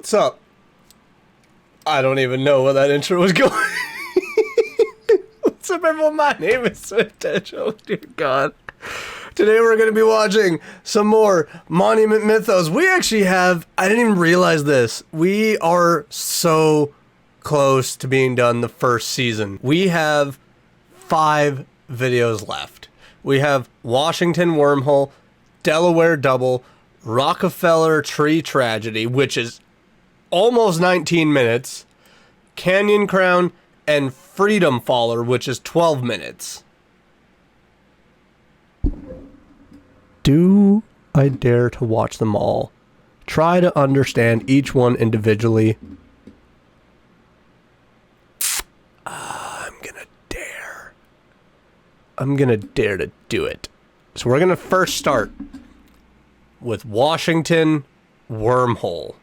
What's up? I don't even know where that intro was going. What's up, everyone? My name is Switch. Oh, dear God. Today we're going to be watching some more Monument Mythos. We actually have, I didn't even realize this, we are so close to being done the first season. We have 5 videos left. We have Washington Wormhole, Delaware Double, Rockefeller Tree Tragedy, which is almost 19 minutes, Canyon Crown, and Freedom Faller, which is 12 minutes. Do I dare to watch them all? Try to understand each one individually. I'm gonna dare to do it. So we're gonna first start with Washington Wormhole.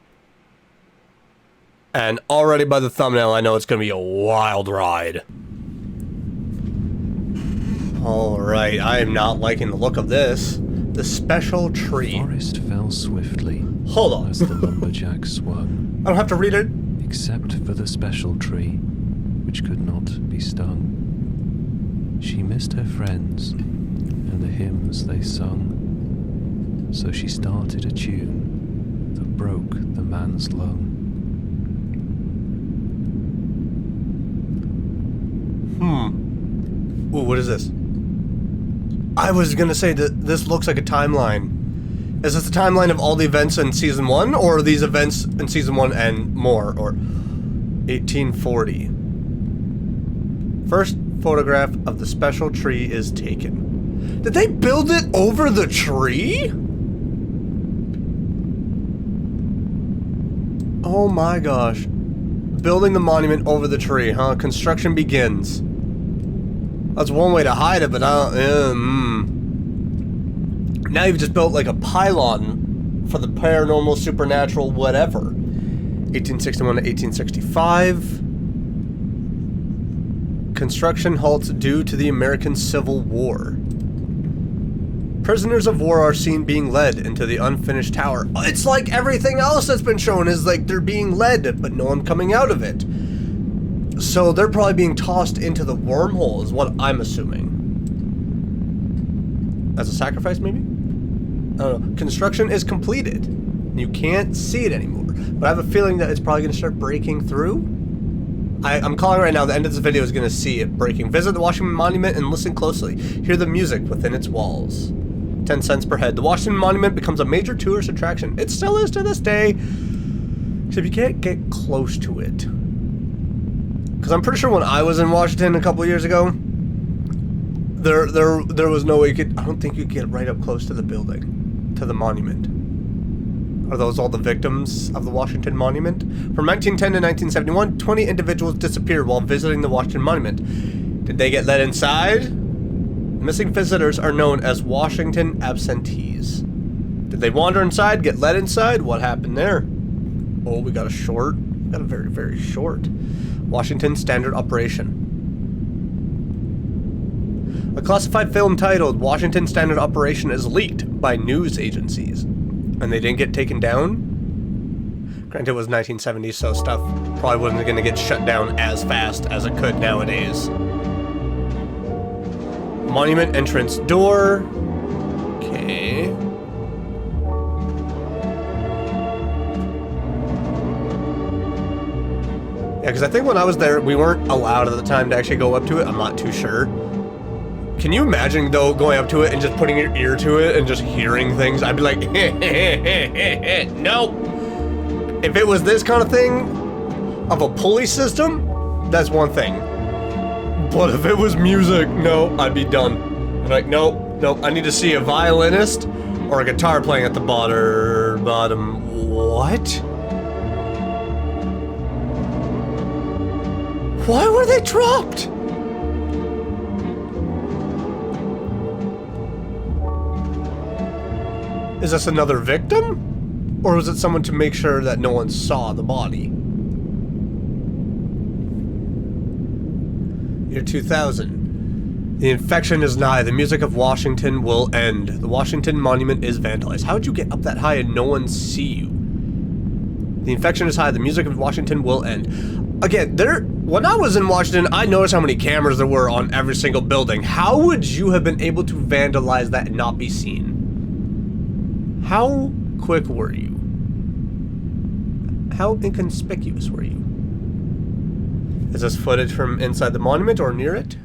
And already by the thumbnail, I know it's gonna be a wild ride. Alright, I am not liking the look of this. The special tree. The forest fell swiftly. Hold on. As the lumberjack swung. I don't have to read it. Except for the special tree, which could not be stung. She missed her friends and the hymns they sung. So she started a tune that broke the man's lung. Ooh, what is this? I was gonna say that this looks like a timeline. Is this the timeline of all the events in Season 1, or are these events in Season 1 and more, or 1840? First photograph of the special tree is taken. Did they build it over the tree? Oh my gosh. Building the monument over the tree, huh? Construction begins. That's one way to hide it, but now you've just built like a pylon for the paranormal, supernatural, whatever. 1861 to 1865. Construction halts due to the American Civil War. Prisoners of war are seen being led into the unfinished tower. It's like everything else that's been shown is like they're being led, but no one coming out of it. So they're probably being tossed into the wormhole is what I'm assuming. As a sacrifice, maybe? I don't know. Construction is completed. You can't see it anymore. But I have a feeling that it's probably going to start breaking through. I'm calling right now, the end of this video is going to see it breaking. Visit the Washington Monument and listen closely. Hear the music within its walls. 10 cents per head. The Washington Monument becomes a major tourist attraction. It still is to this day. Except you can't get close to it. Because I'm pretty sure when I was in Washington a couple years ago, there was no way you could, I don't think you could get right up close to the building, to the monument. Are those all the victims of the Washington Monument? From 1910 to 1971, 20 individuals disappeared while visiting the Washington Monument. Did they get let inside? Missing visitors are known as Washington absentees. Did they wander inside, get let inside? What happened there? Oh, we got a short. We got a very, very short. Washington Standard Operation. A classified film titled Washington Standard Operation is leaked by news agencies. And they didn't get taken down? Granted, it was 1970s, so stuff probably wasn't going to get shut down as fast as it could nowadays. Monument entrance door. Okay. Yeah, because I think when I was there, we weren't allowed at the time to actually go up to it. I'm not too sure. Can you imagine, though, going up to it and just putting your ear to it and just hearing things? I'd be like, nope. If it was this kind of thing, of a pulley system, that's one thing. But if it was music, no, I'd be done. I'm like, nope, I need to see a violinist or a guitar playing at the bottom. What? Why were they dropped? Is this another victim? Or was it someone to make sure that no one saw the body? Year 2000. The infection is nigh. The music of Washington will end. The Washington Monument is vandalized. How would you get up that high and no one see you? The infection is high. The music of Washington will end. Again, when I was in Washington, I noticed how many cameras there were on every single building. How would you have been able to vandalize that and not be seen? How quick were you? How inconspicuous were you? Is this footage from inside the monument or near it?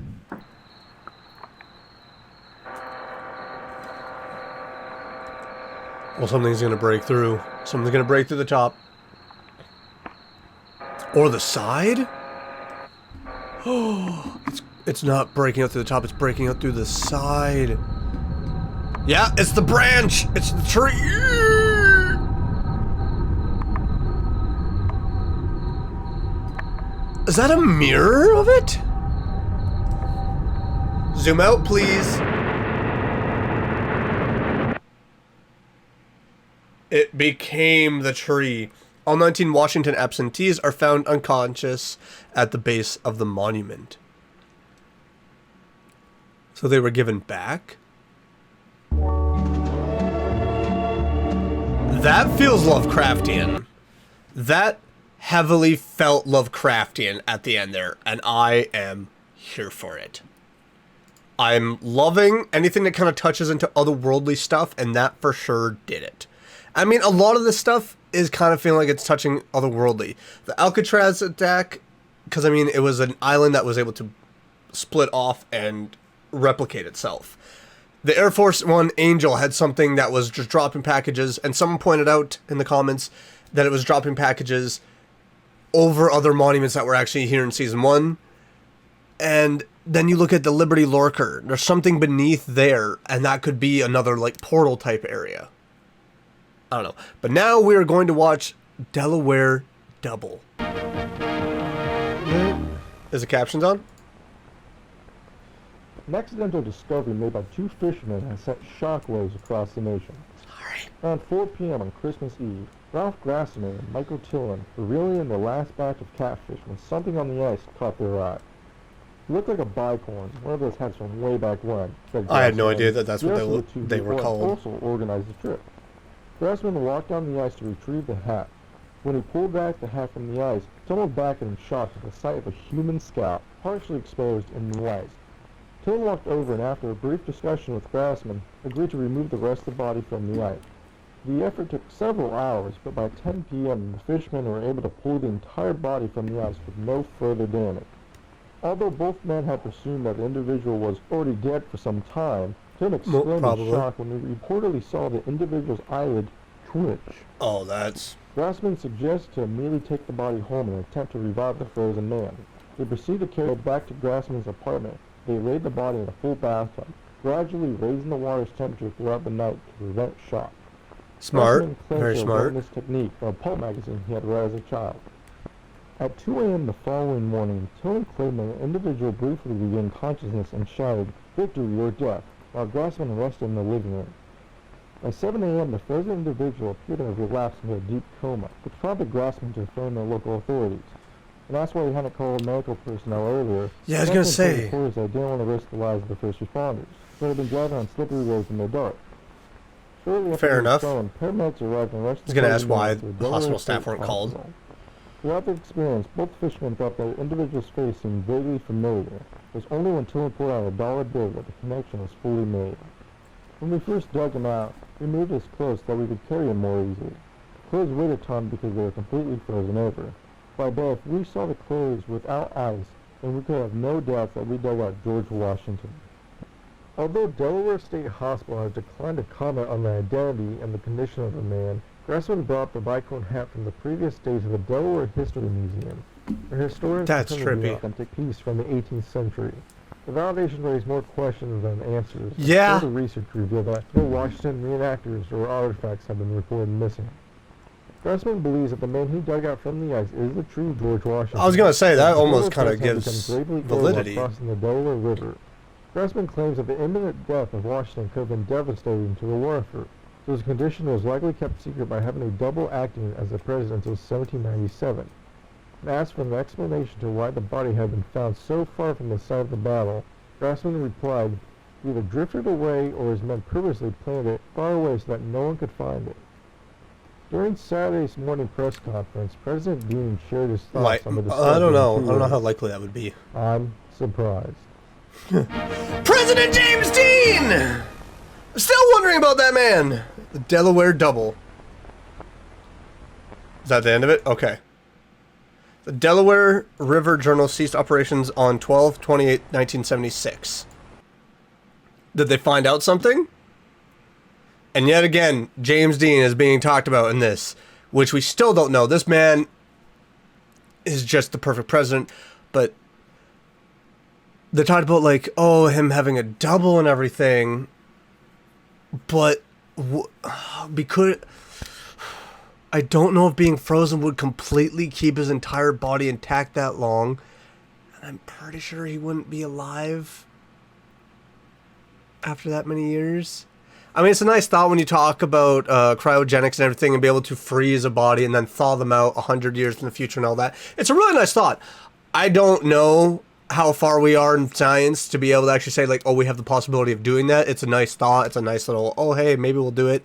Well, something's gonna break through. Something's gonna break through the top. Or the side? Oh, it's not breaking out through the top, it's breaking out through the side. Yeah, it's the branch! It's the tree! Is that a mirror of it? Zoom out, please. It became the tree. All 19 Washington absentees are found unconscious at the base of the monument. So they were given back? That feels Lovecraftian. That heavily felt Lovecraftian at the end there, and I am here for it. I'm loving anything that kind of touches into otherworldly stuff, and that for sure did it. I mean, a lot of this stuff is kind of feeling like it's touching otherworldly. The Alcatraz attack, because I mean, it was an island that was able to split off and replicate itself. The Air Force One Angel had something that was just dropping packages, and someone pointed out in the comments that it was dropping packages over other monuments that were actually here in Season 1. And then you look at the Liberty Lurker. There's something beneath there, and that could be another, like, portal type area. I don't know. But now we are going to watch Delaware Double. Is the captions on? An accidental discovery made by two fishermen has sent shockwaves across the nation. Sorry. Around 4 p.m. on Christmas Eve, Ralph Grassman and Michael Tillin were reeling in their last batch of catfish when something on the ice caught their eye. It looked like a bicorn, one of those hats from way back when. I had no idea that that's what they were called. Also organized the trip. Grassman walked down the ice to retrieve the hat. When he pulled back the hat from the ice, he tumbled back in shock at the sight of a human scalp, partially exposed in the ice. Tillin walked over and after a brief discussion with Grassman, agreed to remove the rest of the body from the ice. The effort took several hours, but by 10 p.m. the fishermen were able to pull the entire body from the ice with no further damage. Although both men had presumed that the individual was already dead for some time, Tim exclaimed in shock when he reportedly saw the individual's eyelid twitch. Oh, that's... Grassman suggested to immediately take the body home in an attempt to revive the frozen man. They proceeded to carry it back to Grassman's apartment. They laid the body in a full bathtub, gradually raising the water's temperature throughout the night to prevent shock. Smart. Grassman Very smart. This technique from a pulp magazine he had read as a child. At 2 a.m. the following morning, Tillin claimed that an individual briefly regained consciousness and shouted, "Victory or death," while Grassman rested in the living room. By 7 a.m., the frozen individual appeared to have relapsed into a deep coma, which prompted Grassman to phone the local authorities. And that's why he hadn't called medical personnel earlier. Yeah, I was going to say. Reporters that didn't want to risk the lives of the first responders, so they had been driving on slippery roads in the dark. Shortly after Fair enough. phone, paramedics arrived and rushed I was going to ask why the hospital staff weren't called. Throughout the experience, both fishermen thought the individual's face seemed vaguely familiar. It was only when Tillin pulled out a dollar bill that the connection was fully made. When we first dug him out, we moved his clothes so that we could carry him more easily. The clothes weighed a ton because they were completely frozen over. By death, we saw the clothes without ice, and we could have no doubt that we dug out George Washington. Although Delaware State Hospital has declined to comment on the identity and the condition of the man, Grassman brought the bicorn hat from the previous day to the Delaware History Museum, where historians determined the authentic piece from the 18th century. The validation raised more questions than answers. Yeah. Further research revealed that no Washington reenactors or artifacts have been reported missing. Grassman believes that the man he dug out from the ice is the true George Washington. I was going to say, that almost kind of gives validity. Crossing the Delaware River. Grassman claims that the imminent death of Washington could have been devastating to the war effort, so his condition was likely kept secret by having a double acting as the president until 1797. And asked for an explanation to why the body had been found so far from the site of the battle, Grassman replied, "He either drifted away or his men purposely planted it far away so that no one could find it." During Saturday's morning press conference, President Dean shared his thoughts Like, on the discovery. I don't know. in I don't know how 2 likely that would be. I'm surprised. President James Dean! Still wondering about that man. The Delaware Double. Is that the end of it? Okay. The Delaware River Journal ceased operations on 12/28/1976. Did they find out something? And yet again, James Dean is being talked about in this, which we still don't know. This man is just the perfect president, but they talked about, like, oh, him having a double and everything, but because I don't know if being frozen would completely keep his entire body intact that long, and I'm pretty sure he wouldn't be alive after that many years. I mean, it's a nice thought when you talk about cryogenics and everything, and be able to freeze a body and then thaw them out 100 years in the future and all that. It's a really nice thought. I don't know how far we are in science to be able to actually say, like, oh, we have the possibility of doing that. It's a nice thought. It's a nice little, oh, hey, maybe we'll do it.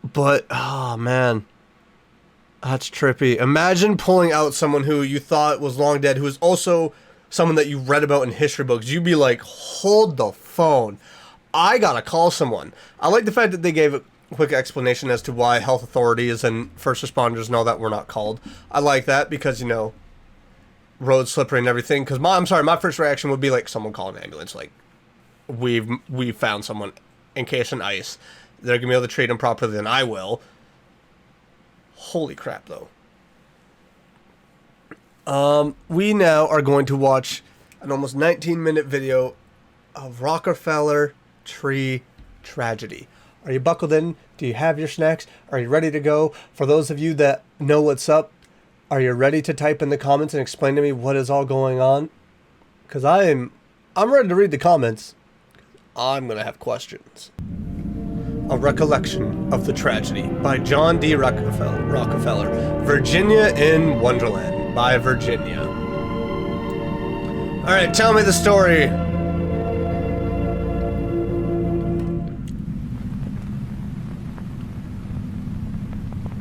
But, oh, man. That's trippy. Imagine pulling out someone who you thought was long dead, who is also someone that you read about in history books. You'd be like, hold the phone. I gotta call someone. I like the fact that they gave a quick explanation as to why health authorities and first responders and all that were not called. I like that because, you know, road slippery and everything. Because my first reaction would be like, someone call an ambulance. Like, we've found someone encased in ice. They're gonna be able to treat him properly than I will. Holy crap, though. We now are going to watch an almost 19-minute video of Rockefeller Tree tragedy. Are you buckled in? Do you have your snacks? Are you ready to go? For those of you that know what's up, are you ready to type in the comments and explain to me what is all going on? Because I'm ready to read the comments. I'm gonna have questions. A Recollection of the Tragedy by John D. Rockefeller. Virginia in Wonderland by Virginia. Alright, tell me the story.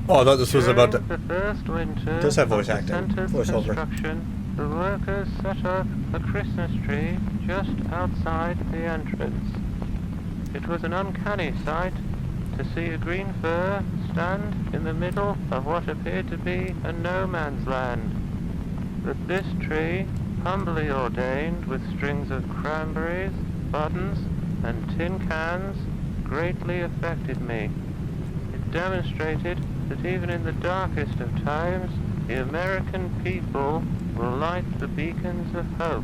Oh, I thought this was about to... The first winter Does have voice of the acting, center's voiceover. construction, the workers set up a Christmas tree just outside the entrance. It was an uncanny sight to see a green fir stand in the middle of what appeared to be a no man's land. But this tree, humbly ordained with strings of cranberries, buttons, and tin cans, greatly affected me. It demonstrated that even in the darkest of times, the American people will light the beacons of hope.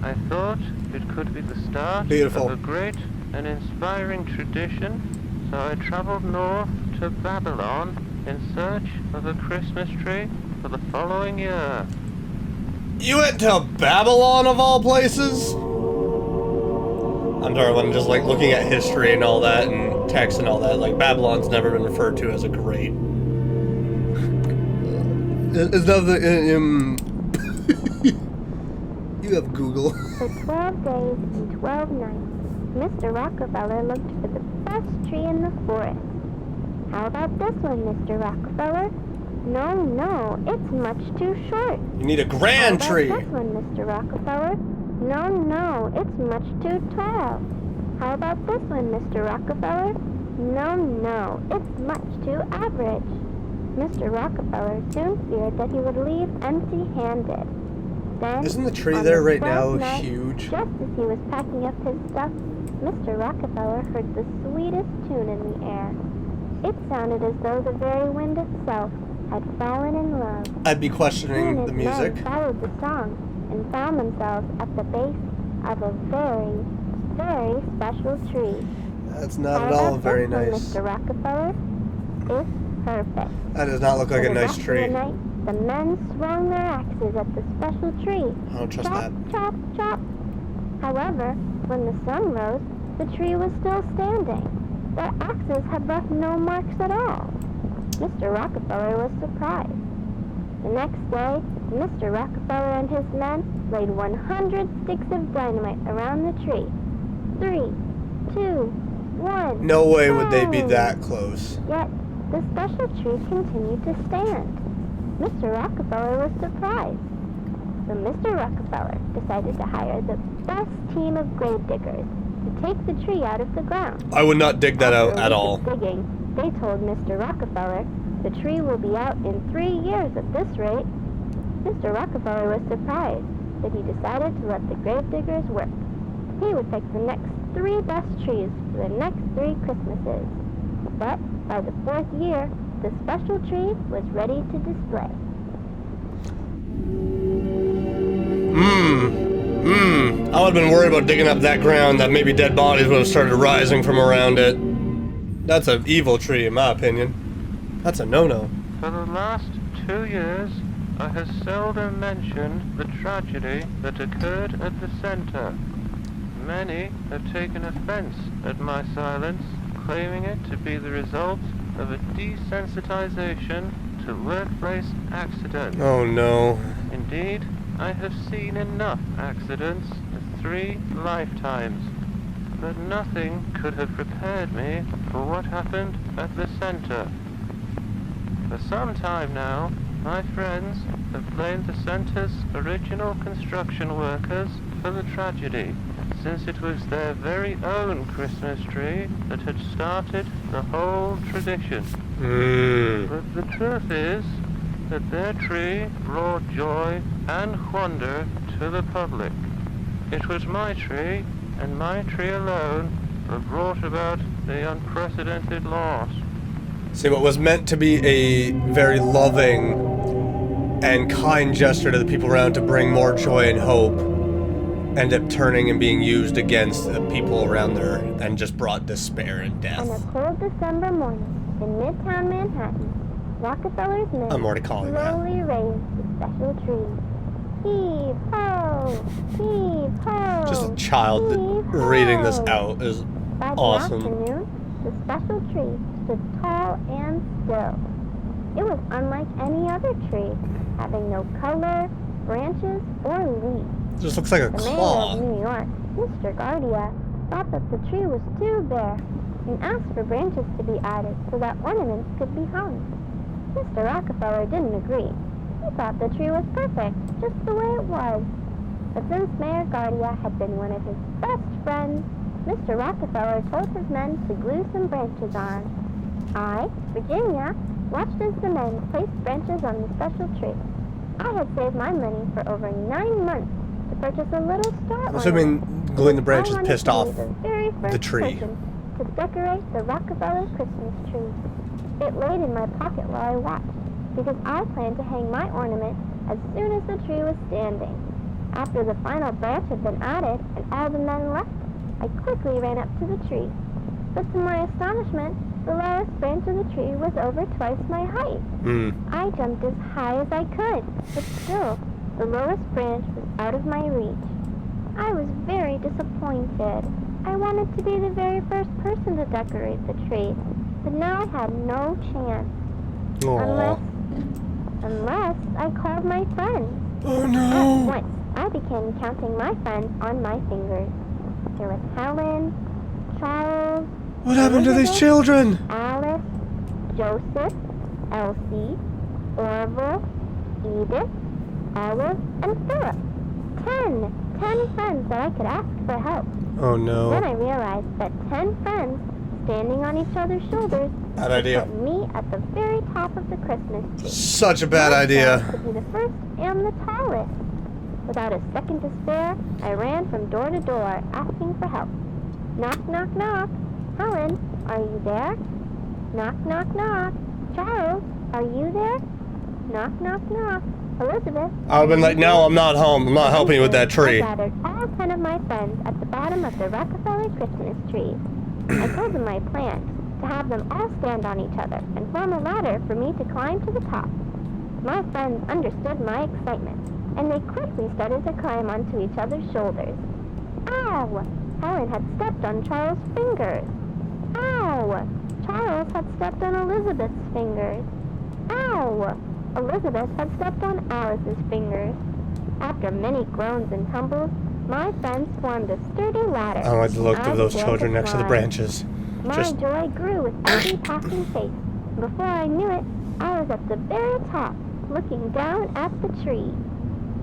I thought it could be the start Beautiful. of a great and inspiring tradition, so I traveled north to Babylon in search of a Christmas tree for the following year. You went to Babylon of all places? I'm sorry, when just like looking at history and all that and text and all that, like Babylon's never been referred to as a great. Is that the you have Google. For 12 days and 12 nights, Mr. Rockefeller looked for the best tree in the forest. How about this one, Mr. Rockefeller? No, it's much too short. You need a grand tree. How about this one, Mr. Rockefeller? No, it's much too tall. How about this one, Mr. Rockefeller? No, it's much too average. Mr. Rockefeller soon feared that he would leave empty-handed. Then, Isn't the tree on there the right now 12th night, huge? just as he was packing up his stuff, Mr. Rockefeller heard the sweetest tune in the air. It sounded as though the very wind itself had fallen in love. I'd be He and questioning his the music. men followed the song and found themselves at the base of a very, very special tree. That's not How at all about very this one, nice. Mr. Rockefeller? It's perfect. That does not look like For a the nice rest of tree. the night, the men swung their axes at the special tree. I don't trust Chop, that. chop, chop. However, when the sun rose, the tree was still standing. Their axes had left no marks at all. Mr. Rockefeller was surprised. The next day, Mr. Rockefeller and his men laid 100 sticks of dynamite around the tree. 3, 2, 1. No way would they be that close. Yet, the special tree continued to stand. Mr. Rockefeller was surprised. So Mr. Rockefeller decided to hire the best team of grave diggers to take the tree out of the ground. I would not dig that out After at a week all. of digging, they told Mr. Rockefeller the tree will be out in 3 years at this rate. Mr. Rockefeller was surprised that he decided to let the grave diggers work. He would pick the next 3 best trees for the next 3 Christmases. But by the 4th year, the special tree was ready to display. I would have been worried about digging up that ground that maybe dead bodies would have started rising from around it. That's an evil tree, in my opinion. That's a no-no. For the last 2 years, I have seldom mentioned the tragedy that occurred at the center. Many have taken offense at my silence, claiming it to be the result of a desensitization to workplace accidents. Oh no. Indeed, I have seen enough accidents in 3 lifetimes, but nothing could have prepared me for what happened at the center. For some time now, my friends have blamed the center's original construction workers for the tragedy, since it was their very own Christmas tree that had started the whole tradition. But the truth is that their tree brought joy and wonder to the public. It was my tree, and my tree alone, that brought about the unprecedented loss. See, what was meant to be a very loving and kind gesture to the people around to bring more joy and hope ended up turning and being used against the people around there and just brought despair and death. On a cold December morning in Midtown Manhattan, Rockefeller's men I'm already calling that. slowly raised the special tree. Heave ho! Heave ho! Just a child heave ho! reading this out is By the awesome. afternoon, the special tree stood tall and still. It was unlike any other tree, having no color, branches, or leaves. It just looks like a The mayor claw. of New York, Mr. Guardia, thought that the tree was too bare and asked for branches to be added so that ornaments could be hung. Mr. Rockefeller didn't agree. He thought the tree was perfect, just the way it was. But since Mayor Guardia had been one of his best friends, Mr. Rockefeller told his men to glue some branches on. I, Virginia, watched as the men placed branches on the special tree. I had saved my money for over 9 months to purchase a little star I'm assuming ornament. gluing the branches I wanted pissed to be off the very first the tree. person to decorate the Rockefeller Christmas tree. It laid in my pocket while I watched, because I planned to hang my ornament as soon as the tree was standing. After the final branch had been added and all the men left, I quickly ran up to the tree. But to my astonishment, the lowest branch of the tree was over twice my height. I jumped as high as I could, but still, the lowest branch was out of my reach. I was very disappointed. I wanted to be the very first person to decorate the tree, but now I had no chance. Aww. Unless I called my friends. Oh At no. once, I began counting my friends on my fingers. There was Helen, Charles, What happened to these Elizabeth, children? Alice, Joseph, Elsie, Orville, Edith, Olive, and Philip. 10 friends that I could ask for help. Oh Then no. I realized that 10 friends standing on each other's shoulders Bad would idea. put me at the very top of the Christmas tree. Such a bad My idea. friend could be the first and the tallest. Without a second to spare, I ran from door to door asking for help. Knock, knock, knock. Helen, are you there? Knock, knock, knock. Charles, are you there? Knock, knock, knock. Elizabeth. I would have been like, no, I'm not home. I'm not helping you with that tree. I gathered all 10 of my friends at the bottom of the Rockefeller Christmas tree. I told them my plan, to have them all stand on each other and form a ladder for me to climb to the top. My friends understood my excitement, and they quickly started to climb onto each other's shoulders. Ow! Helen had stepped on Charles' fingers. Ow! Charles had stepped on Elizabeth's fingers. Ow! Elizabeth had stepped on Alice's fingers. After many groans and tumbles, my friends formed a sturdy ladder. I don't like the look I of those began children to next to the climb. branches. My joy grew with every passing face. Before I knew it, I was at the very top, looking down at the tree.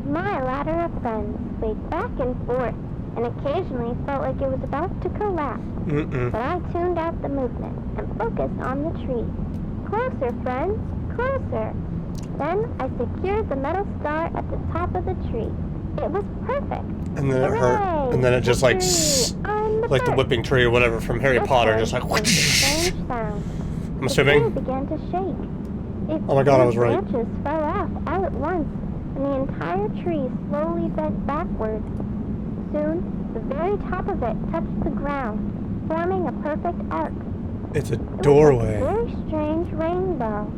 My ladder of friends swayed back and forth, and occasionally felt like it was about to collapse. But I tuned out the movement and focused on the tree. Closer, friends, closer. Then I secured the metal star at the top of the tree. It was perfect. And then it hurt. And then it just like the whipping tree or whatever from Harry Potter, just like whoosh. I'm assuming. The tree began to shake. Its Oh my god, I was right. branches fell off all at once, and the entire tree slowly bent backward. Soon, the very top of it touched the ground, forming a perfect arc. It's a doorway. It was a very strange rainbow.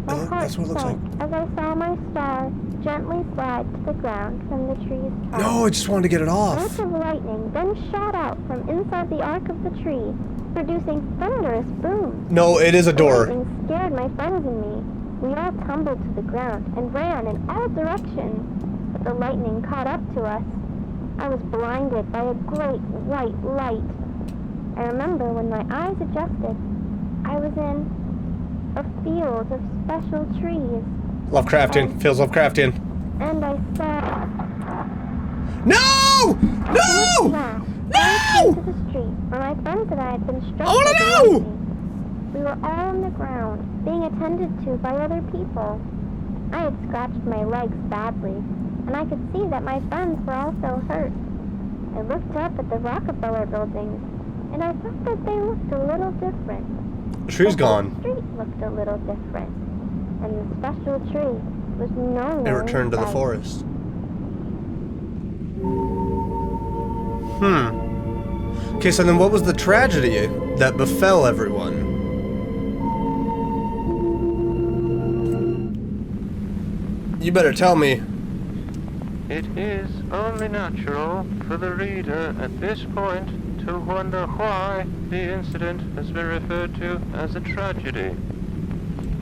My heart That's what it looks sank as I saw my star gently slide to the ground from the tree's top. No, I just wanted to get it off. Bolts of lightning then shot out from inside the arc of the tree, producing thunderous booms. No, it is a The door. lightning scared my friends and me. We all tumbled to the ground and ran in all directions, but the lightning caught up to us. I was blinded by a great white light. I remember when my eyes adjusted, I was in a field of special trees. Lovecraftian. Feels Lovecraftian. And I saw No! No! no! To the street where my friends and I had been struck. I wanna by the know! lightning. We were all on the ground, being attended to by other people. I had scratched my legs badly, and I could see that my friends were also hurt. I looked up at the Rockefeller buildings, and I thought that they looked a little different. The tree's gone. The street looked a little different, and the special tree was no It longer returned to the in sight. forest. Okay, so then what was the tragedy that befell everyone? You better tell me. It is only natural for the reader at this point to wonder why the incident has been referred to as a tragedy.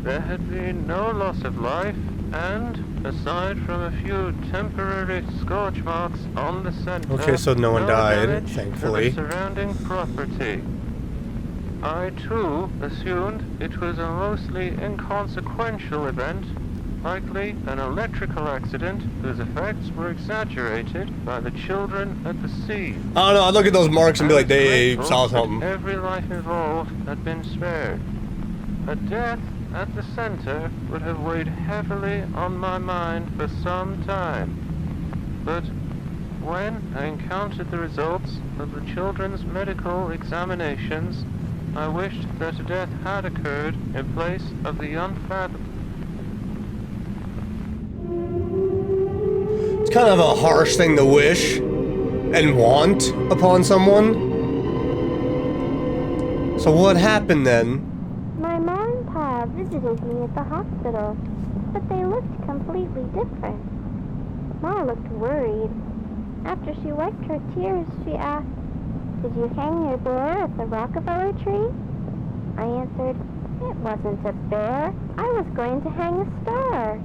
There had been no loss of life, and, aside from a few temporary scorch marks on the center, Okay, so no one died, damage thankfully. to the surrounding property. I, too, assumed it was a mostly inconsequential event, likely an electrical accident whose effects were exaggerated by the children at the scene. I don't know, I'd look at those marks and be like, they grateful saw that something. every life involved had been spared. A death at the center would have weighed heavily on my mind for some time. But when I encountered the results of the children's medical examinations, I wished that a death had occurred in place of the unfathomable. It's kind of a harsh thing to wish and want upon someone. So what happened then? My mom and pa visited me at the hospital, but they looked completely different. Ma looked worried. After she wiped her tears, she asked, "Did you hang your bear at the Rockefeller Tree?" I answered, "It wasn't a bear. I was going to hang a star."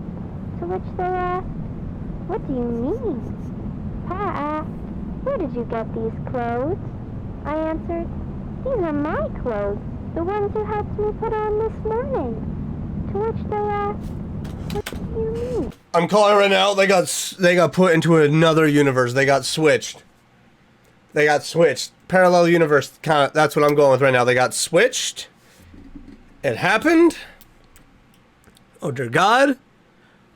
To which they asked, "What do you mean?" Pa asked, "Where did you get these clothes?" I answered, "These are my clothes, the ones you helped me put on this morning." To which they asked, "What do you mean?" I'm calling right now. They got put into another universe. They got switched. They got switched. Parallel universe. Kind of. That's what I'm going with right now. They got switched. It happened. Oh dear God.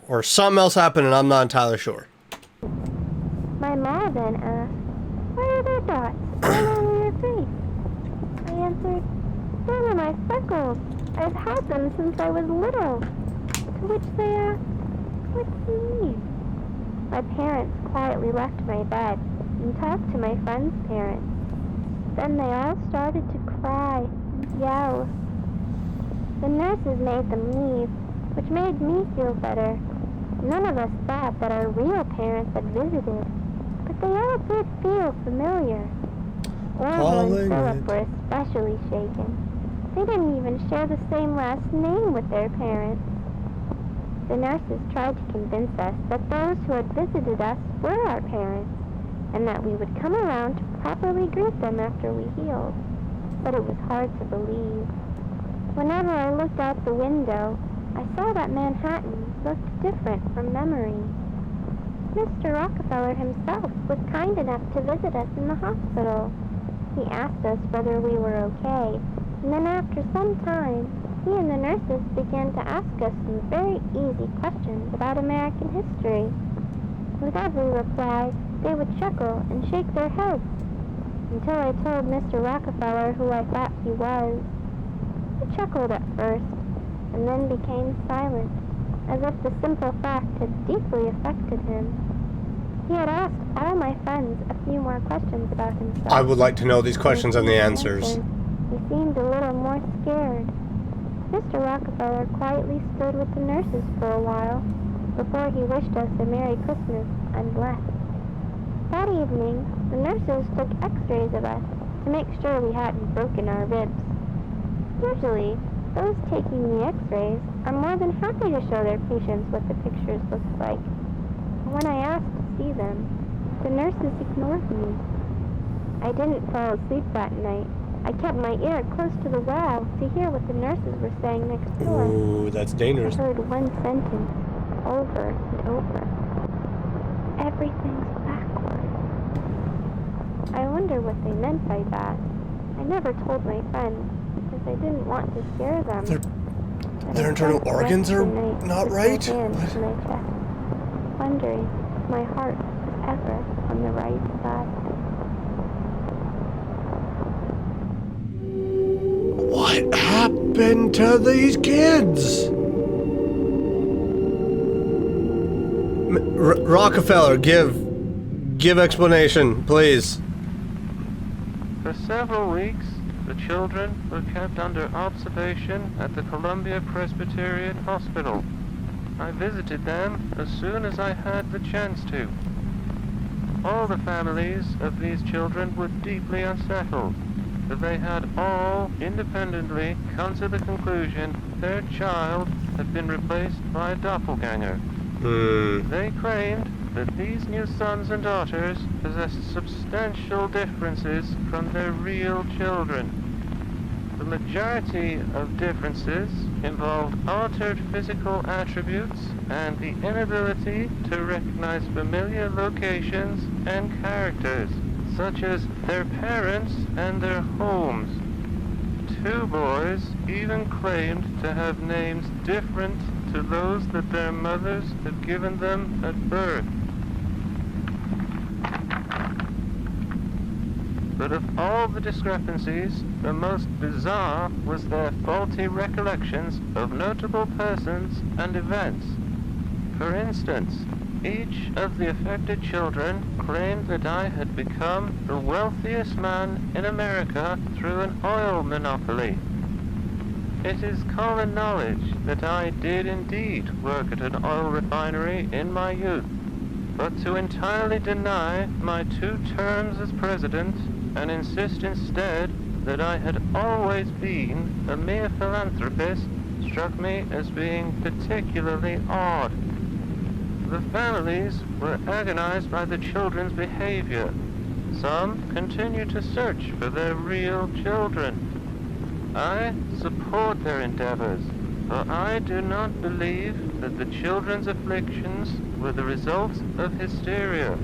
Or something else happened, and I'm not entirely sure. My ma then asked, "Why are there dots all over your face?" I answered, "Those are my freckles. I've had them since I was little." To which they asked, "What do you mean?" My parents quietly left my bed and talked to my friend's parents. Then they all started to cry and yell. The nurses made them leave, which made me feel better. None of us thought that our real parents had visited, but they all did feel familiar. Orville and Philip were especially shaken. They didn't even share the same last name with their parents. The nurses tried to convince us that those who had visited us were our parents, and that we would come around to properly greet them after we healed. but it was hard to believe. Whenever I looked out the window, I saw that Manhattan looked different from memory. Mr. Rockefeller himself was kind enough to visit us in the hospital. He asked us whether we were okay, and then after some time, he and the nurses began to ask us some very easy questions about American history. With every reply, they would chuckle and shake their heads, until I told Mr. Rockefeller who I thought he was. He chuckled at first, and then became silent, as if the simple fact had deeply affected him. He had asked all my friends a few more questions about himself. I would like to know these questions and the answers. He seemed a little more scared. Mr. Rockefeller quietly stood with the nurses for a while before he wished us a Merry Christmas and left. That evening, the nurses took x-rays of us to make sure we hadn't broken our ribs. Usually, those taking the x-rays are more than happy to show their patients what the pictures looked like. When I asked to see them, the nurses ignored me. I didn't fall asleep that night. I kept my ear close to the wall to hear what the nurses were saying next door. Ooh, that's dangerous. I heard one sentence over and over. Everything's backward. I wonder what they meant by that. I never told my friends because I didn't want to scare them. Their internal organs are not right? To my chest, wondering if my heart was ever on the right side. What happened to these kids? Rockefeller, give explanation, please. For several weeks, the children were kept under observation at the Columbia Presbyterian Hospital. I visited them as soon as I had the chance to. All the families of these children were deeply unsettled, that they had all independently come to the conclusion their child had been replaced by a doppelganger. They claimed that these new sons and daughters possessed substantial differences from their real children. The majority of differences involved altered physical attributes and the inability to recognize familiar locations and characters, such as their parents and their homes. Two boys even claimed to have names different to those that their mothers had given them at birth. But of all the discrepancies, the most bizarre was their faulty recollections of notable persons and events. For instance, each of the affected children claimed that I had become the wealthiest man in America through an oil monopoly. It is common knowledge that I did indeed work at an oil refinery in my youth, but to entirely deny my 2 terms as president and insist instead that I had always been a mere philanthropist struck me as being particularly odd. The families were agonized by the children's behavior. Some continued to search for their real children. I support their endeavors, for I do not believe that the children's afflictions were the result of hysteria.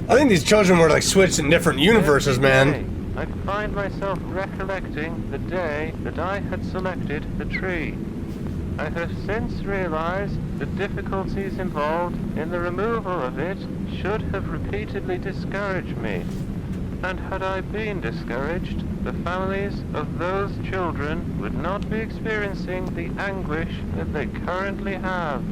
I think these children were like switched in different universes, man. I find myself recollecting the day that I had selected the tree. I have since realized the difficulties involved in the removal of it should have repeatedly discouraged me. And had I been discouraged, the families of those children would not be experiencing the anguish that they currently have.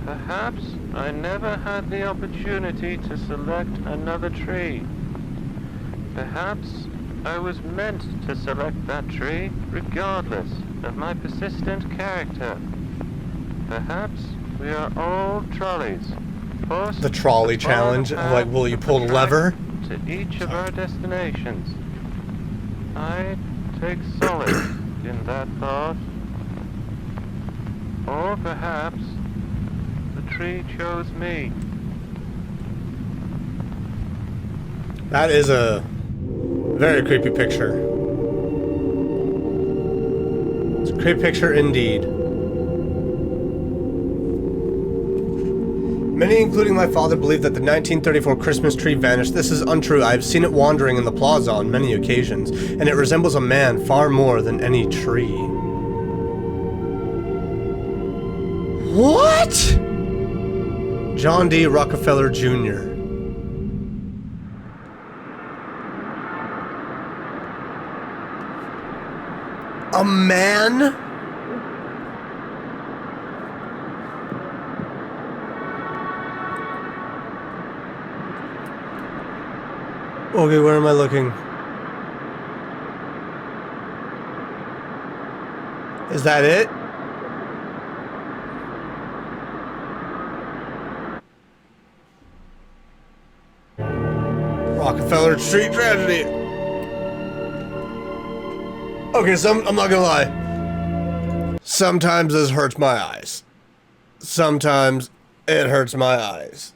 Perhaps I never had the opportunity to select another tree. Perhaps I was meant to select that tree regardless of my persistent character. Perhaps we are all trolleys. The trolley challenge, like, will you pull the lever? To each of our destinations. I take solace in that thought. Or perhaps the tree chose me. That is a Very creepy picture. It's a creepy picture indeed. Many, including my father, believe that the 1934 Christmas tree vanished. This is untrue. I have seen it wandering in the plaza on many occasions, and it resembles a man far more than any tree. What? John D. Rockefeller Jr. A man? Okay, where am I looking? Is that it? Rockefeller Tree tragedy. Okay, so I'm not gonna lie. Sometimes this hurts my eyes. Sometimes it hurts my eyes.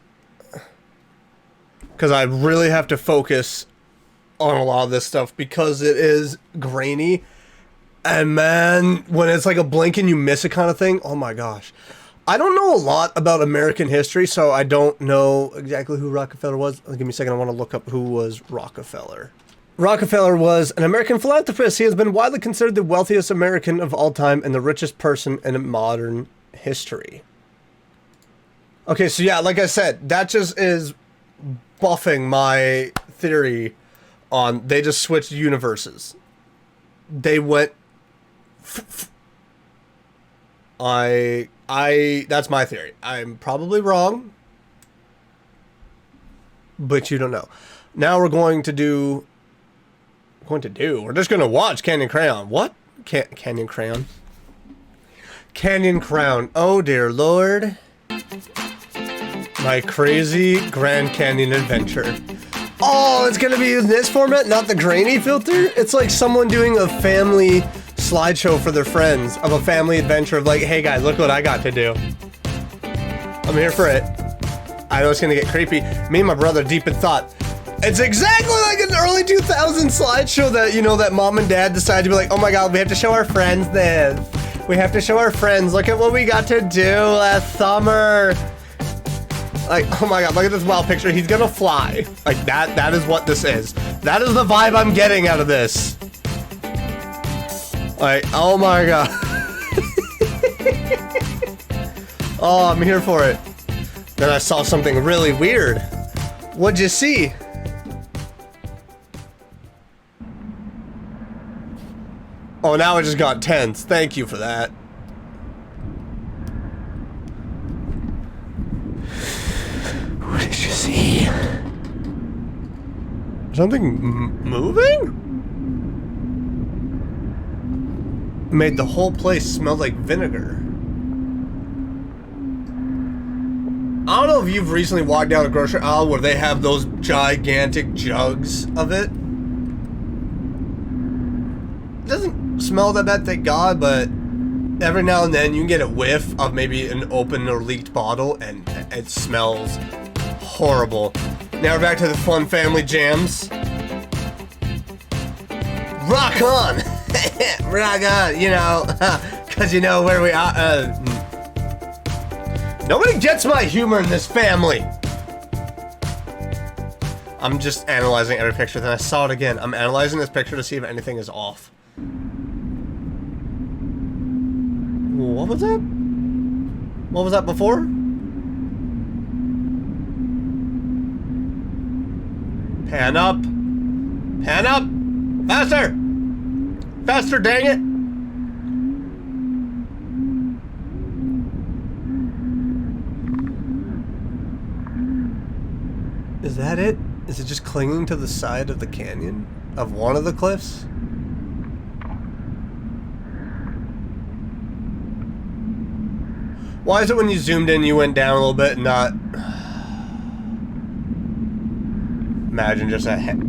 Because I really have to focus on a lot of this stuff because it is grainy. And man, when it's like a blink and you miss it kind of thing, oh my gosh. I don't know a lot about American history, so I don't know exactly who Rockefeller was. Give me a second, I want to look up who was Rockefeller. Rockefeller was an American philanthropist. He has been widely considered the wealthiest American of all time and the richest person in modern history. Okay, so yeah, like I said, that just is buffing my theory on they just switched universes. They went that's my theory. I'm probably wrong, but you don't know. Now we're going to we're just going to watch Canyon Crayon. What? Canyon Crayon? Canyon Crown. Oh dear Lord. My crazy Grand Canyon adventure. Oh, it's gonna be in this format, not the grainy filter? It's like someone doing a family slideshow for their friends of a family adventure of like, hey guys, look what I got to do. I'm here for it. I know it's gonna get creepy. Me and my brother deep in thought. It's exactly like an early 2000s slideshow that, you know, that mom and dad decided to be like, oh my god, we have to show our friends this. We have to show our friends, look at what we got to do last summer. Like, oh my god, look at this wild picture. He's gonna fly. Like, that is what this is. That is the vibe I'm getting out of this. Like, oh my god. Oh, I'm here for it. Then I saw something really weird. What'd you see? Oh, now it just got tense. Thank you for that. What did you see? Something moving? Made the whole place smell like vinegar. I don't know if you've recently walked down a grocery aisle where they have those gigantic jugs of it. It doesn't smell that bad, thank God, but every now and then you can get a whiff of maybe an open or leaked bottle and it smells horrible. Now we're back to the fun family jams. Rock on! Rock on, you know, because you know where we are. Nobody gets my humor in this family. I'm just analyzing every picture, then I saw it again. I'm analyzing this picture to see if anything is off. What was that? What was that before? Pan up. Pan up. Faster. Faster, dang it. Is that it? Is it just clinging to the side of the canyon? Of one of the cliffs? Why is it when you zoomed in you went down a little bit and not... Imagine just a head.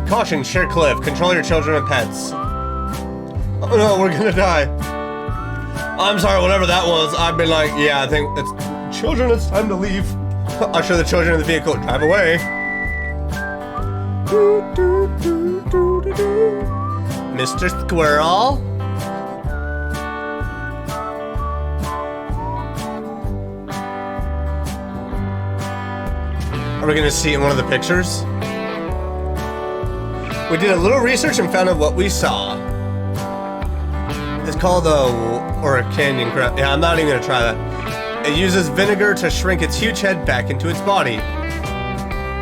Caution, sheer cliff. Control your children and pets. Oh no, we're gonna die. I'm sorry, whatever that was. I've been like, yeah, I think it's... Children, it's time to leave. Usher the children in the vehicle. Drive away. Mr. Squirrel. Are we gonna see in one of the pictures? We did a little research and found out what we saw. It's called or a canyon crab. Yeah, I'm not even gonna try that. It uses vinegar to shrink its huge head back into its body.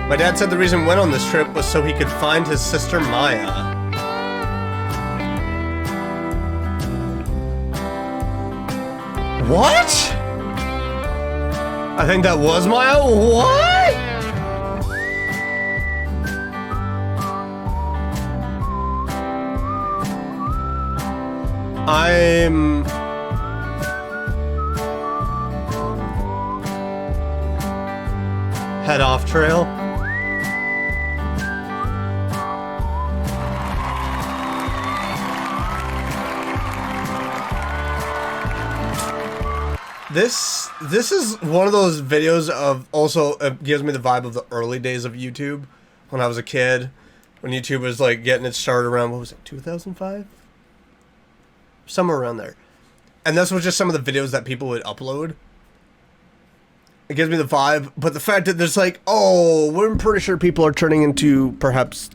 My dad said the reason we went on this trip was so he could find his sister Maya. What? I think that was Maya. What? I'm head off trail. This is one of those videos of also it gives me the vibe of the early days of YouTube when I was a kid, when YouTube was like getting its start around, what was it, 2005? Somewhere around there. And this was just some of the videos that people would upload. It gives me the vibe, but the fact that there's like, oh, we're pretty sure people are turning into perhaps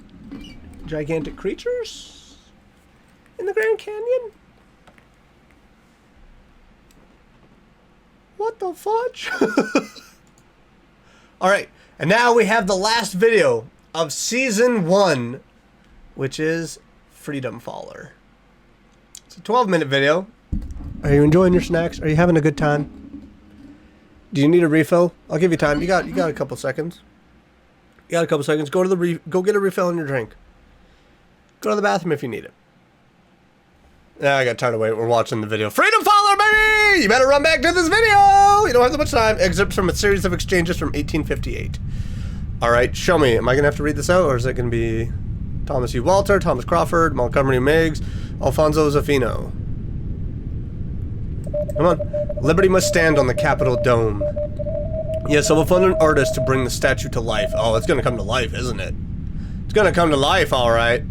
gigantic creatures in the Grand Canyon. What the fudge? Alright, and now we have the last video of Season 1, which is Freedom Faller. It's a 12-minute video. Are you enjoying your snacks? Are you having a good time? Do you need a refill? I'll give you time. You got a couple seconds. You got a couple seconds. Go to go get a refill on your drink. Go to the bathroom if you need it. Yeah, I got time to wait. We're watching the video. Freedom Faller, baby! You better run back to this video! You don't have that much time. Excerpts from a series of exchanges from 1858. Alright, show me. Am I going to have to read this out, or is it going to be Thomas U. Walter, Thomas Crawford, Montgomery Meigs, Alfonso Zafino? Come on. Liberty must stand on the Capitol Dome. Yes, I will fund an artist to bring the statue to life. Oh, it's going to come to life, isn't it? It's going to come to life, alright.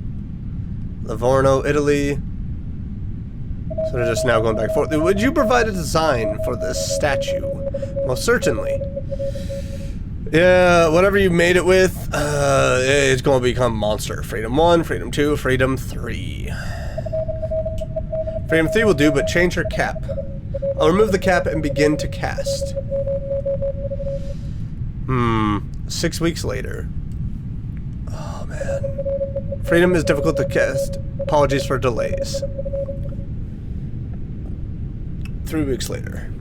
Livorno, Italy. So they're just now going back and forth. Would you provide a design for this statue? Most certainly. Yeah, whatever you made it with, it's going to become monster. Freedom 1, Freedom 2, Freedom 3. Freedom 3 will do, but change her cap. I'll remove the cap and begin to cast. 6 weeks later. Oh, man. Freedom is difficult to cast. Apologies for delays. 3 weeks later.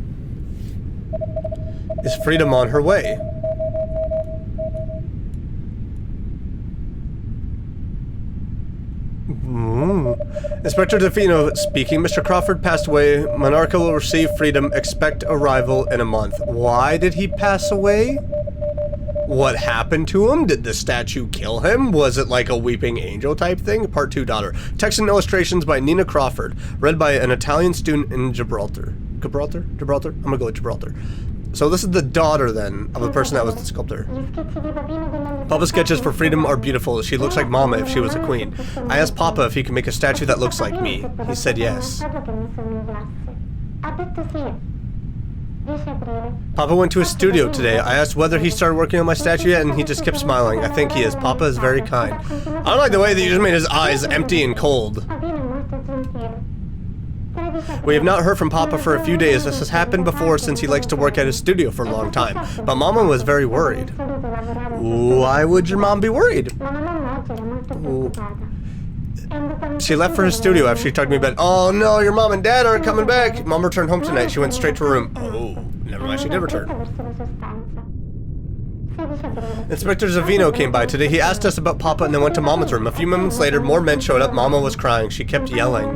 Is Freedom on her way? Inspector Defino speaking. Mr. Crawford passed away. Monarcha will receive Freedom. Expect arrival in a month. Why did he pass away? What happened to him? Did the statue kill him? Was it like a weeping angel type thing? Part 2, daughter. Text and illustrations by Nina Crawford. Read by an Italian student in Gibraltar. Gibraltar? Gibraltar? I'm gonna go with Gibraltar. So this is the daughter, then, of the person that was the sculptor. Papa's sketches for Freedom are beautiful. She looks like Mama if she was a queen. I asked Papa if he could make a statue that looks like me. He said yes. Papa went to his studio today. I asked whether he started working on my statue yet, and he just kept smiling. I think he is. Papa is very kind. I don't like the way that you just made his eyes empty and cold. We have not heard from Papa for a few days. This has happened before since he likes to work at his studio for a long time. But Mama was very worried. Why would your mom be worried? Ooh. She left for his studio after she talked to me about, oh no, your mom and dad aren't coming back. Mom returned home tonight. She went straight to her room. Oh, never mind, she did return. Inspector Zavino came by today. He asked us about Papa and then went to Mama's room. A few moments later, more men showed up. Mama was crying. She kept yelling.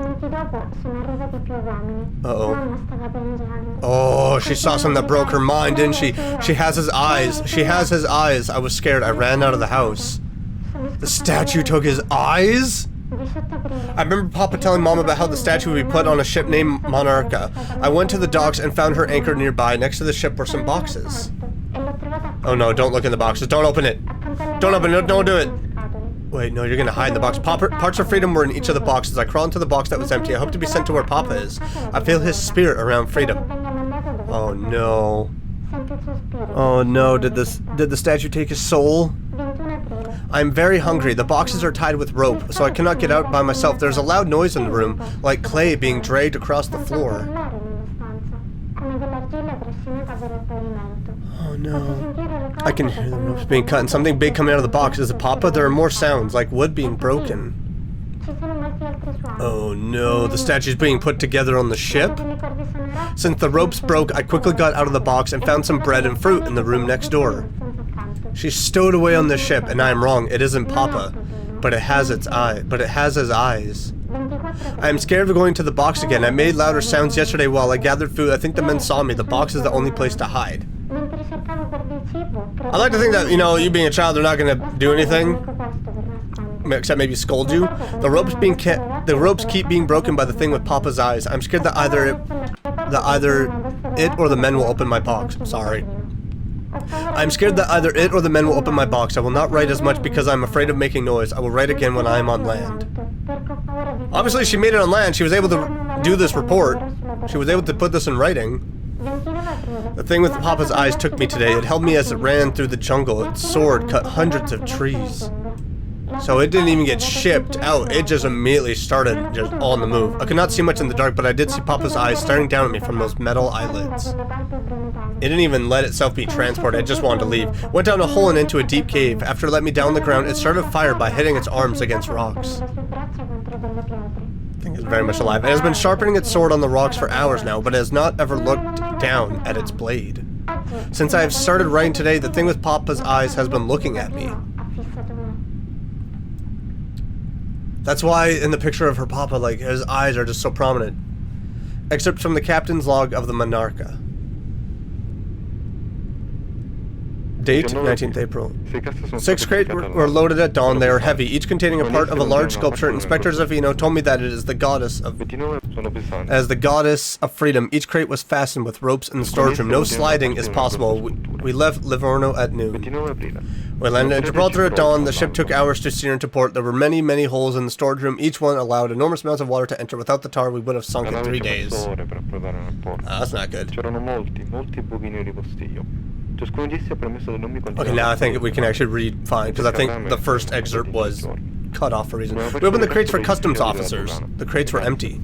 Uh-oh. Oh, she saw something that broke her mind, didn't she? She has his eyes. She has his eyes. I was scared. I ran out of the house. The statue took his eyes? I remember Papa telling Mom about how the statue would be put on a ship named Monarcha. I went to the docks and found her anchored nearby. Next to the ship were some boxes. Oh no, don't look in the boxes. Don't open it. Don't open it. Don't do it. Wait, no, you're gonna hide in the box. Parts of freedom were in each of the boxes. I crawl into the box that was empty. I hope to be sent to where Papa is. I feel his spirit around freedom. Oh no. Oh no, did the statue take his soul? I'm very hungry. The boxes are tied with rope, so I cannot get out by myself. There's a loud noise in the room, like clay being dragged across the floor. Oh no. I can hear the ropes being cut and something big coming out of the box. Is it Papa? There are more sounds, like wood being broken. Oh no, the statue's being put together on the ship? Since the ropes broke, I quickly got out of the box and found some bread and fruit in the room next door. She's stowed away on the ship, and I am wrong. It isn't Papa, but it has his eyes. I am scared of going to the box again. I made louder sounds yesterday while I gathered food. I think the men saw me. The box is the only place to hide. I like to think that, you know, you being a child, they're not going to do anything, except maybe scold you. The ropes keep being broken by the thing with Papa's eyes. I'm scared that either it or the men will open my box. Sorry. I'm scared that either it or the men will open my box. I will not write as much because I'm afraid of making noise. I will write again when I am on land. Obviously, she made it on land. She was able to do this report. She was able to put this in writing. The thing with Papa's eyes took me today. It held me as it ran through the jungle. Its sword cut hundreds of trees. So it didn't even get shipped out. It just immediately started just on the move. I could not see much in the dark, but I did see Papa's eyes staring down at me from those metal eyelids. It didn't even let itself be transported. It just wanted to leave. Went down a hole and into a deep cave. After it let me down on the ground, it started fire by hitting its arms against rocks. Thing is very much alive. It has been sharpening its sword on the rocks for hours now, but it has not ever looked down at its blade. Since I have started writing today, the thing with Papa's eyes has been looking at me. That's why in the picture of her Papa, like, his eyes are just so prominent. Excerpt from the captain's log of the Monarca. Date, 19th April. 6 crates were loaded at dawn. They are heavy, each containing a part of a large sculpture. Inspector Zeffino told me that it is the goddess of freedom. Each crate was fastened with ropes in the storage room. No sliding is possible. We left Livorno at noon. We landed at Gibraltar at dawn. The ship took hours to steer into port. There were many, many holes in the storage room. Each one allowed enormous amounts of water to enter. Without the tar, we would have sunk in 3 days. That's not good. Okay, now I think we can actually read fine, because I think the first excerpt was cut off for a reason. We opened the crates for customs officers. The crates were empty.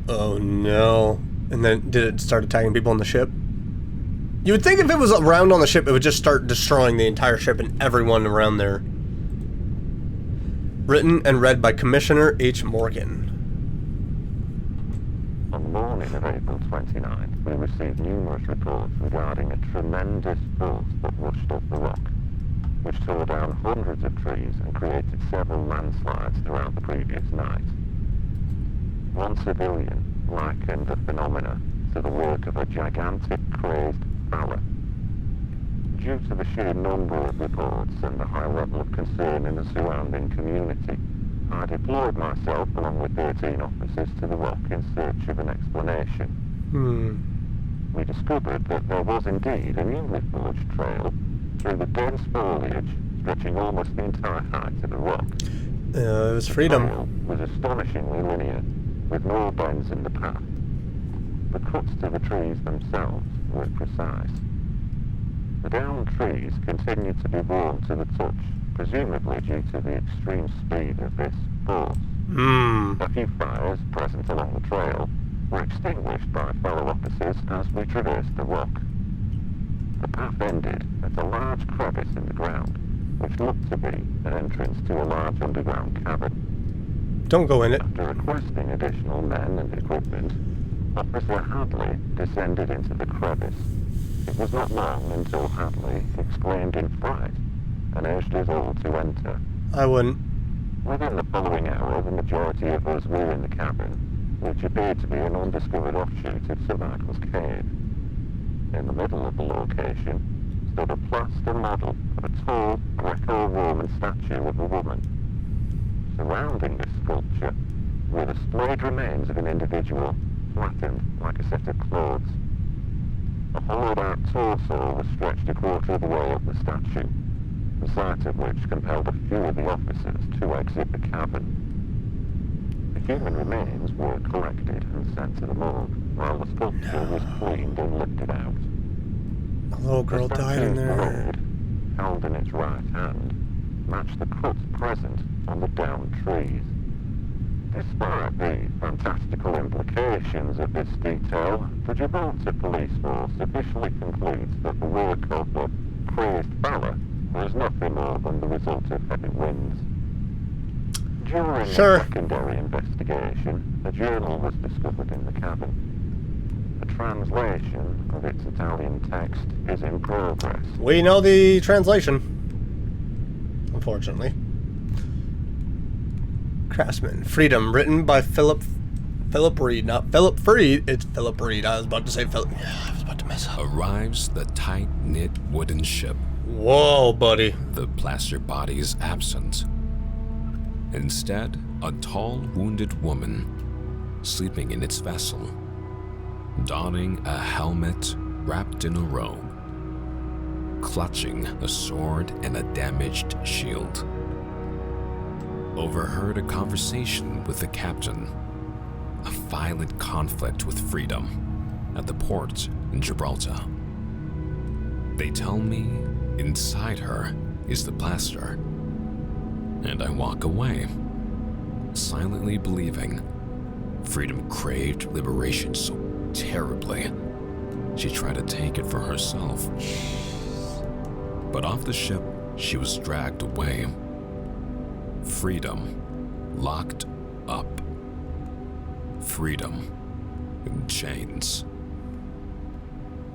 Oh no. And then did it start attacking people on the ship? You would think if it was around on the ship, it would just start destroying the entire ship and everyone around there. Written and read by Commissioner H. Morgan. On the morning of April 29th, we received numerous reports regarding a tremendous force that rushed up the rock, which tore down hundreds of trees and created several landslides throughout the previous night. One civilian likened the phenomena to the work of a gigantic crazed power. Due to the sheer number of reports and the high level of concern in the surrounding community, I deployed myself along with 13 officers to the rock in search of an explanation. We discovered that there was indeed a newly forged trail through the dense foliage stretching almost the entire height of the rock. It was freedom. The trail was astonishingly linear, with no bends in the path. The cuts to the trees themselves were precise. The downed trees continued to be worn to the touch, presumably due to the extreme speed of this force. A few fires present along the trail were extinguished by fellow officers as we traversed the rock. The path ended at a large crevice in the ground, which looked to be an entrance to a large underground cavern. Don't go in it. After requesting additional men and equipment, Officer Hadley descended into the crevice. It was not long until Hadley exclaimed in fright and urged us all to enter. I wouldn't. Within the following hour, the majority of us were in the cavern, which appeared to be an undiscovered offshoot of Sir Michael's cave. In the middle of the location stood a plaster model of a tall Greco-Roman statue of a woman. Surrounding this sculpture were the splayed remains of an individual, flattened like a set of clothes. A hollowed-out torso was stretched a quarter of the way up the statue, the sight of which compelled a few of the officers to exit the cabin. The human remains were collected and sent to the morgue, while the sculpture was cleaned and lifted out. A little girl died in there. Blade, held in its right hand, matched the cuts present on the downed trees. Despite the fantastical implications of this detail, the Gibraltar police force officially concludes that the work of the crazed fella was nothing more than the result of heavy winds. During a secondary investigation, a journal was discovered in the cabin. A translation of its Italian text is in progress. We know the translation, unfortunately. Craftsman. Freedom, written by Philip Reed, not Philip Freed. It's Philip Reed. I was about to say Philip. Yeah, I was about to mess up. Arrives the tight-knit wooden ship. Whoa, buddy. The plaster body is absent. Instead, a tall, wounded woman sleeping in its vessel, donning a helmet wrapped in a robe, clutching a sword and a damaged shield. Overheard a conversation with the captain, a violent conflict with Freedom at the port in Gibraltar. They tell me inside her is the plaster, and I walk away, silently believing Freedom craved liberation so terribly she tried to take it for herself. But off the ship, she was dragged away. Freedom locked up. Freedom in chains.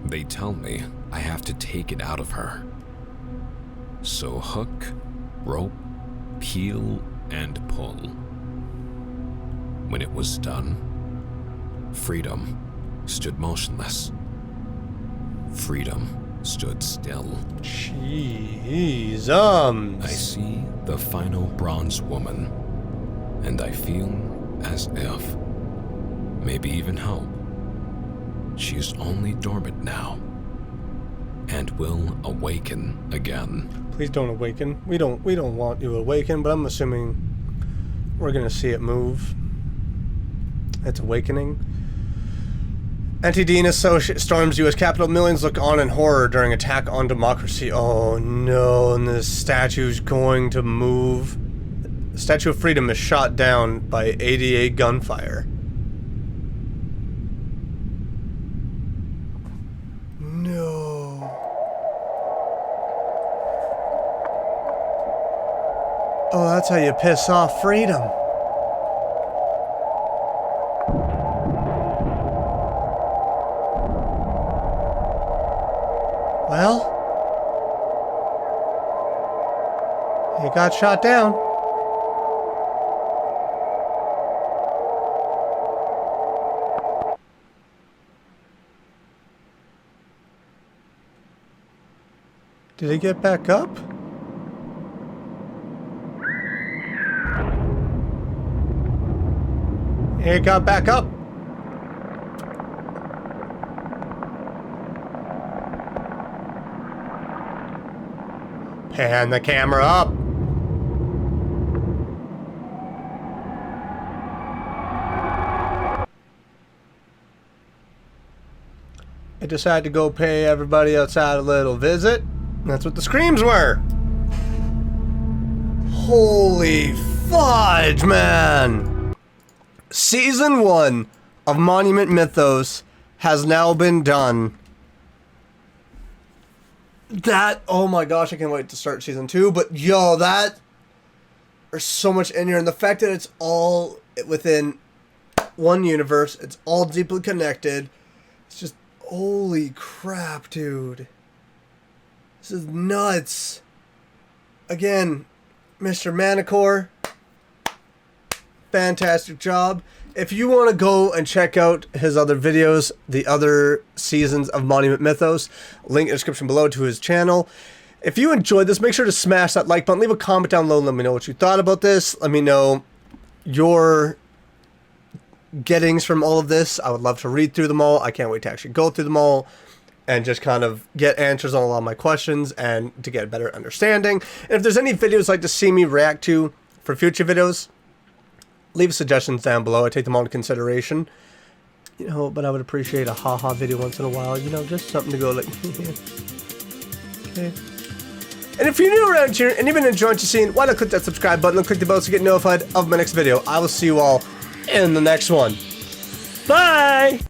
They tell me I have to take it out of her. So hook, rope, peel, and pull. When it was done, Freedom stood motionless. Freedom stood still. Jeez, I see the final bronze woman, and I feel as if, maybe even hope, she is only dormant now, and will awaken again. Please don't awaken. We don't want you to awaken, but I'm assuming we're gonna see it move. It's awakening. Anti-Dean Associate storms U.S. Capitol. Millions look on in horror during attack on democracy. Oh no, and the statue's going to move. The Statue of Freedom is shot down by 88 gunfire. No. Oh, that's how you piss off freedom. Well, he got shot down. Did he get back up? He got back up. Pan the camera up. I decided to go pay everybody outside a little visit. That's what the screams were. Holy fudge, man. Season 1 of Monument Mythos has now been done. That, oh my gosh, I can't wait to start season 2, but yo, there's so much in here, and the fact that it's all within one universe, it's all deeply connected, it's just, holy crap, dude. This is nuts. Again, Mr. Manicore, fantastic job. If you want to go and check out his other videos, the other seasons of Monument Mythos, link in the description below to his channel. If you enjoyed this, make sure to smash that like button. Leave a comment down below and let me know what you thought about this. Let me know your gettings from all of this. I would love to read through them all. I can't wait to actually go through them all and just kind of get answers on a lot of my questions and to get a better understanding. And if there's any videos you'd like to see me react to for future videos, leave suggestions down below. I take them all into consideration. You know, but I would appreciate a haha video once in a while. You know, just something to go like, okay. And if you're new around here and you've been enjoying what you're seeing, why not click that subscribe button and click the bell to get notified of my next video. I will see you all in the next one. Bye!